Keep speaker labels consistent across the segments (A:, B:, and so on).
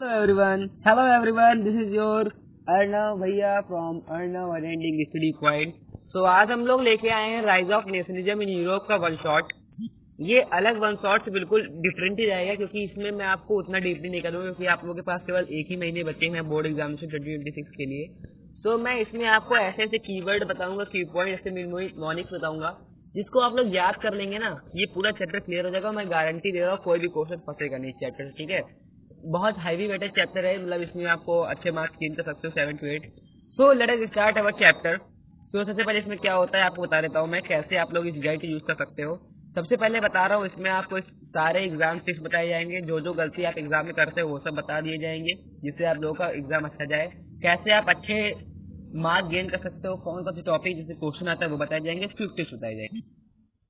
A: Hello everyone. This is your Arnav भैया from Arnav attending study point. तो आज हम लोग लेके आए हैं rise of nationalism in Europe का वन शॉट। ये अलग वन शॉट से बिल्कुल डिफरेंट ही रहेगा, क्योंकि इसमें मैं आपको उतना डीपली नहीं करूँगा, क्योंकि आप लोगों के पास केवल एक ही महीने बचे हैं बोर्ड एग्जामिनेशन 2026 के लिए। तो मैं इसमें आपको ऐसे ऐसे कीवर्ड बताऊंगा, की पॉइंट ऐसे निमोनिक्स बताऊंगा, जिसको आप लोग याद कर लेंगे ना, ये पूरा चैप्टर क्लियर हो जाएगा। मैं गारंटी दे रहा हूँ कोई भी क्वेश्चन फंसेगा नहीं चैप्टर से, ठीक है। बहुत हैवी वेटेज चैप्टर है, मतलब इसमें आपको अच्छे मार्क्स गेन कर सकते हो 7 to 8। So let us start our chapter. तो सबसे पहले इसमें क्या होता है आपको बता देता हूँ मैं, कैसे आप लोग इस गाइड को यूज कर सकते हो। सबसे पहले बता रहा हूँ, इसमें आपको सारे एग्जाम टिप्स बताए जाएंगे, जो जो गलती आप एग्जाम में करते हो वो सब बता दिए जाएंगे, जिससे आप लोगों का एग्जाम अच्छा जाए। कैसे आप अच्छे मार्क गेन कर सकते हो, कौन कौन से टॉपिक जिससे क्वेश्चन आता है वो बताए जाएंगे, स्विफ्ट टिप्स बताए जाएंगे।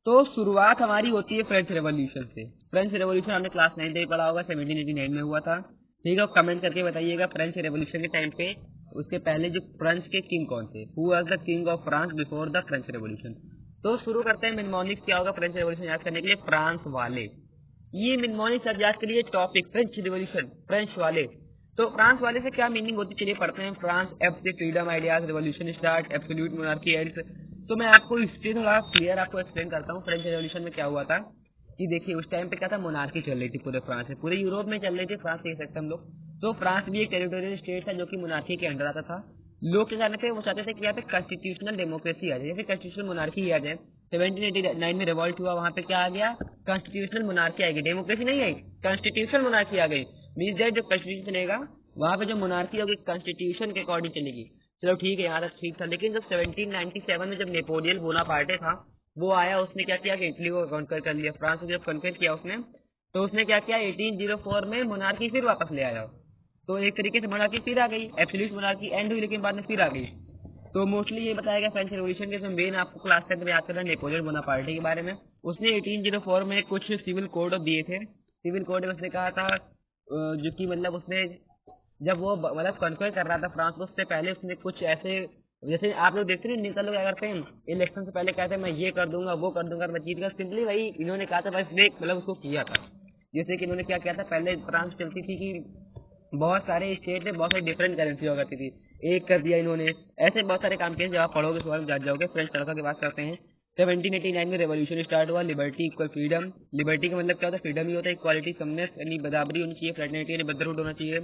A: तो शुरुआत हमारी होती है फ्रेंच रेवोल्यूशन से। फ्रेंच रेवोल्यूशन हमने क्लास 9 में पढ़ा होगा, 1789 में हुआ था, ठीक है। कमेंट करके बताइएगा फ्रेंच रेवोल्यूशन के टाइम पे उसके पहले जो फ्रेंच के किंग कौन थे, who was the king of France before the French revolution. तो शुरू करते हैं मिनमोनिक्स क्या होगा फ्रेंच रेवोल्यूशन याद करने के लिए, फ्रांस वाले। ये मिनमोनिक्स अब याद करिए टॉपिक, फ्रेंच रिवोल्यूशन, फ्रेंच वाले। तो फ्रांस वाले से क्या मीनिंग होती है चलिए पढ़ते हैं। फ्रांस एफ से freedom ideas revolution start absolute monarchy ends. तो मैं आपको हिस्ट्री थोड़ा क्लियर आपको एक्सप्लेन करता हूँ। फ्रेंच रेवोल्यूशन में क्या हुआ था कि देखिए, उस टाइम पे क्या था, मोनार्की चल रही थी पूरे फ्रांस में, पूरे यूरोप में चल रही थी, फ्रांस कह सकते हम लोग। तो फ्रांस भी एक टेरिटोरियल स्टेट था जो कि मोनार्की के अंडर आता था। लोग क्या चाहते थे, वो चाहते थे कि यहाँ पे कॉन्स्टिट्यूशनल डेमोक्रेसी आ जाए, जैसे कॉन्स्टिट्यूशनल मोनार्की आ जाए। 1789 में रिवॉल्ट हुआ, वहां पे क्या आ गया, कॉन्स्टिट्यूशनल मोनार्की आ गई, डेमोक्रेसी नहीं आई, कॉन्स्टिट्यूशनल मोनार्की आ गई। मीन्स दैट जो कॉन्स्टिट्यूशन चलेगा वहां पे जो मोनार्की होगी कॉन्स्टिट्यूशन के अकॉर्डिंग चलेगी। चलो ठीक है, यहाँ तक ठीक था। लेकिन जब 1797 में जब नेपोलियन बोनापार्टे था वो आया, उसने क्या किया कि इटली को कॉन्कर कर लिया। फ्रांस को जब कॉन्कर किया उसने, तो उसने क्या किया, 1804 में मोनार्की फिर वापस ले आया। तो एक तरीके से मोनार्की फिर आ गई, एब्सोल्यूट मोनार्की एंड हुई, लेकिन बाद में फिर आ गई। तो मोस्टली ये बताया गया फ्रेंच रेवोल्यूशन के मेन आपको क्लास 10 में याद करना है नेपोलियन बोनापार्टे के बारे में। उसने 1804 में कुछ सिविल कोड दिए थे। सिविल कोड में उसने कहा था जो कि मतलब उसने जब वो मतलब कॉन्क्वेस्ट कर रहा था फ्रांस को, उससे पहले उसने कुछ ऐसे, जैसे आप लोग देखते हैं नेता लोग क्या करते हैं, इलेक्शन से पहले कहते हैं मैं ये कर दूंगा वो कर दूंगा मैं जीत गया, सिंपली वही इन्होंने कहा था, बस मतलब उसको किया था। जैसे कि इन्होंने क्या किया था, पहले फ्रांस चलती थी कि बहुत सारे स्टेट में बहुत सारी डिफरेंट करेंसी हुआ करती थी, एक कर दिया इन्होंने। ऐसे बहुत सारे काम किए, जब आप पढ़ोगे उसके बाद जान जाओगे। फ्रेंच तड़का की बात करते हैं। 1789 में रेवोल्यूशन स्टार्ट हुआ, लिबर्टी इक्वल फ्रीडम। लिबर्टी का मतलब क्या होता है, फ्रीडम ही होता है, इक्वालिटी कमनेस यानी बराबरी होनी चाहिए, फ्रेटर्निटी यानी ब्रदरहुड होना चाहिए।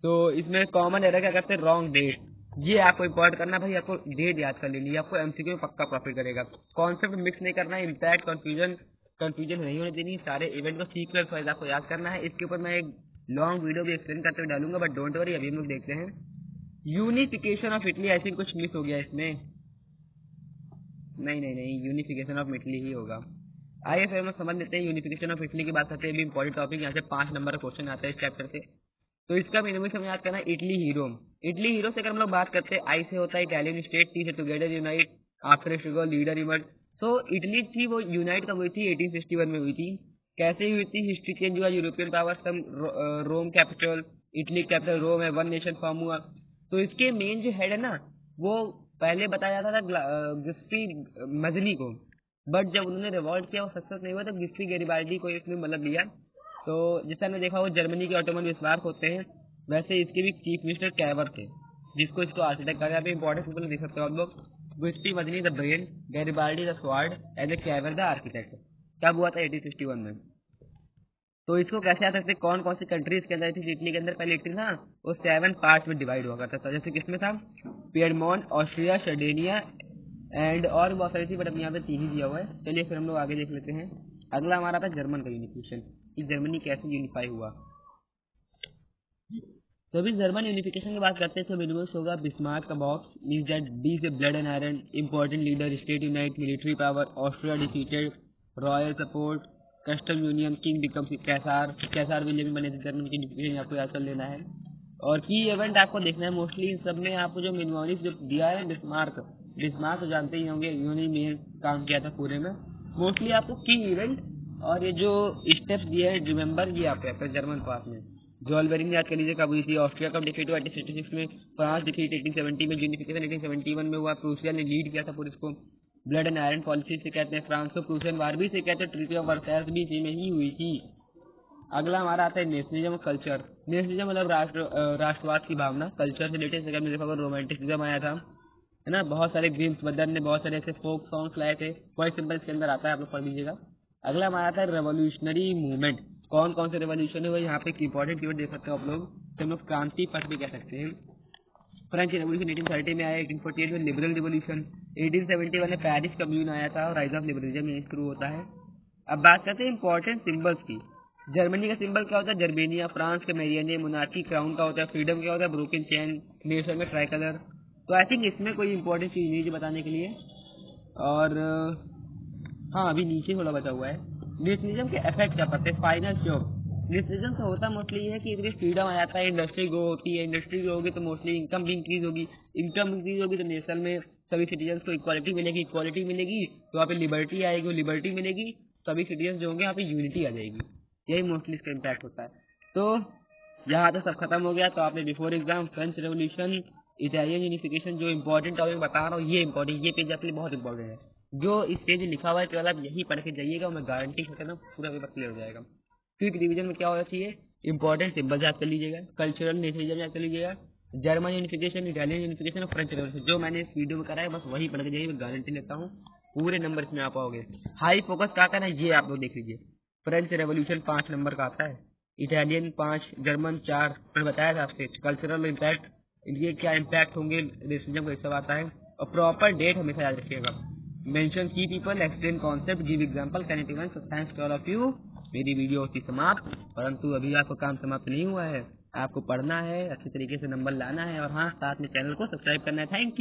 A: तो इसमें कॉमन एरर क्या करते हैं, रॉन्ग डेट। ये आपको इम्पोर्ट करना भाई, आपको डेट याद कर लेनी है, आपको एमसीक्यू में पक्का प्रॉफिट करेगा। कॉन्सेप्ट मिक्स नहीं करना है, इम्पैक्ट कंफ्यूजन कंफ्यूजन नहीं होने देनी, सारे इवेंट को सीक्वेंस वाइज आपको याद करना है। इसके ऊपर मैं एक लॉन्ग वीडियो भी एक्सप्लेन करते हुए डालूंगा, बट डोंट वरी, अभी हम लोग देखते हैं unification of Italy. I think कुछ मिस हो गया इसमें, नहीं नहीं नहीं, यूनिफिकेशन ऑफ इटली ही होगा। आइए फिर हम लोग समझ लेते हैं यूनिफिकेशन ऑफ इटली की बात करते हैं। अभी इंपॉर्टेंट टॉपिक, यहाँ से 5 नंबर का क्वेश्चन आता है इस चैप्टर से। तो इसका मीनिंग हमें याद करना है, इटली हीरो। इटली हीरो से अगर हम लोग बात करते हैं, आई से होता है इटालियन स्टेट, टी से together unite, after struggle leader emerge. तो इटली थी वो यूनाइट कब हुई थी, 1861 में हुई थी। कैसे हुई थी, हिस्ट्री चेंज हुआ, यूरोपियन पावर सम, रोम कैपिटल, इटली कैपिटल रोम है, वन नेशन फॉर्म हुआ। तो इसके मेन जो हेड है ना, वो पहले बताया जाता था गिस्पी मजनी को, बट जब उन्होंने रिवॉल्ट किया वो सक्सेस नहीं हुआ, तो गिस्पी गैरिबाल्डी को इसने मतलब लिया। तो जिस हमने देखा वो जर्मनी के ऑटोमन विस्मार्क होते हैं, वैसे इसके भी चीफ मिनिस्टर कैवर थे, जिसको इसको आर्किटेक्ट कहा जाता है। इंपॉर्टेंट पीपल देख सकते हो आप लोग, Giuseppe Mazzini the brain, Garibaldi the sword and Cavour the architect. कब हुआ था, 1861 में। तो इसको कैसे आ सकते, कौन कौन सी कंट्रीज के अंदर थी इटली के अंदर, पहले इटली था वो 7 पार्ट में डिवाइड हुआ करता था। जैसे किसमें था, पियडमोंट, ऑस्ट्रिया, सर्डेनिया एंड और बहुत सारी थी, बट अब यहाँ पे 3 ही दिया हुआ है। चलिए फिर हम लोग आगे देख लेते हैं। अगला हमारा था जर्मन का यूनिफिकेशन, कि जर्मनी कैसे यूनिफाई हुआ। तो अभी जर्मन यूनिफिकेशन की बात करते हैं, तो मिनिमल्स होगा बिस्मार्क का बॉक्स, मींस दैट बी से blood and iron, important leader, state unite, military power, Austria defeated, royal support, custom union, king becomes Kaiser, Kaiser William बने थे। जर्मन की यूनिफिकेशन आपको याद कर लेना है। और की इवेंट आपको देखना है, मोस्टली इन सब में आपको जो मिनिमलिस जो दिया है, बिस्मार्क, बिस्मार्क तो जानते ही होंगे, इन्होंने मेन काम किया था पूरे में। मोस्टली आपको की इवेंट और ये जो स्टेप्स दिए हैं रिमेंबर, ये आपको याद है जर्मन पास में। जॉलबेरिंग याद कर लीजिए कब हुई थी, ऑस्ट्रिया कब डिफीट हुआ 1866 में, फ्रांस डिफीट 1870 में, यूनिफिकेशन 1871 में हुआ, प्रूसिया ने लीड किया था पूरे इसको। ब्लड एंड आयरन पॉलिसी से कहते हैं फ्रांस को, प्रूसियन वार भी से कहते हैं, ट्रीटी ऑफ वर्साइल्स भी इसी में ही हुई थी। अगला हमारा आता है नेशनलिज्म कल्चर। नेशनलिज्म मतलब राष्ट्रवाद की भावना। कल्चर से रिलेटेड सेकंड में देखा रोमांटिसिज्म आया था, है ना। बहुत सारे ग्रीम्स बदन ने बहुत सारे ऐसे फोक सॉन्ग्स लाए थे, वही सिंपल इसके अंदर आता है, आप लोग पढ़ लीजिएगा। अगला हमारा आता है रेवोल्यूशनरी मूवमेंट। कौन कौन से रेवोल्यूशन है, यहाँ पे एक इंपॉर्टेंट कीवर्ड देख सकते हो आप लोग, तो हम लोग क्रांति पथ भी कह सकते हैं। फ्रेंच रेवोल्यूशन 1830 में आया, 1848 में लिबरल रिवोल्यूशन, 1871 में पेरिस कम्यून आया था और राइज ऑफ लिबरलिज्म यहीं शुरू होता है। अब बात करते हैं इंपॉर्टेंट सिंबल्स की। जर्मनी का सिंबल क्या होता है, जर्मेनिया। फ्रांस के मेरियने। मोनार्की क्राउन का होता है। फ्रीडम क्या होता है, ब्रोकन चेन। नेशन में ट्राई कलर। तो आई थिंक इसमें कोई इंपॉर्टेंट चीज नहीं है बताने के लिए। और हाँ, अभी नीचे थोड़ा बचा हुआ है। नेशनलिज्म के इफेक्ट क्या पड़ते हैं, फाइनल जॉब। नेशनलिज्म से होता मोस्टली है कि इतनी फ्रीडम आ जाता है, इंडस्ट्री ग्रो होती है, इंडस्ट्री ग्रो होगी तो मोस्टली इनकम भी इंक्रीज होगी, इनकम इंक्रीज होगी तो नेशन में सभी सिटीजन को इक्वालिटी मिलेगी, इक्वालिटी मिलेगी तो वहाँ पे लिबर्टी आएगी, लिबर्टी मिलेगी सभी सिटीजन जो होंगे यहाँ पे यूनिटी आ जाएगी। यही मोस्टली इसका इम्पैक्ट होता है। तो यहाँ तो सब खत्म हो गया। तो आपने before exam French revolution, Italian unification, जो इम्पोर्टेंट टॉपिक बता रहा हूँ ये इम्पोर्टेंट, ये पेज आपके लिए बहुत इंपॉर्टेंट है। जो इस पेज में लिखा हुआ है केवल आप यही पढ़ के जाइएगा, मैं गारंटी करता हूँ पूरा पेपर क्लियर हो जाएगा। क्विक रिवीजन में क्या होना चाहिए, इंपॉर्टेंट सिंबल याद कर लीजिएगा, कल्चरल नेशनलिज्म याद कर लीजिएगा, जर्मन यूनिफिकेशन, इटालियन यूनिफिकेशन और फ्रेंच रेवोल्यूशन, जो मैंने इस वीडियो में करा है बस वही पढ़ के जाइए, मैं गारंटी लेता हूँ पूरे नंबर इसमें आ पाओगे। हाई फोकस क्या करना है ये आप लोग देख लीजिए। फ्रेंच रेवोल्यूशन 5 नंबर का आता है, इटालियन 5, जर्मन 4, मैंने बताया था आपसे। कल्चरल इम्पैक्ट, इनके क्या इम्पैक्ट होंगे नेशनलिज्म का सब आता है। और प्रॉपर डेट हमेशा याद रखिएगा। मेंशन की people, explain concept, give example, can it even. So thanks to all of you. मेरी वीडियो होती समाप्त, परंतु अभी आपका काम समाप्त नहीं हुआ है। आपको पढ़ना है, अच्छे तरीके से नंबर लाना है और हाँ, साथ में चैनल को सब्सक्राइब करना है। Thank you.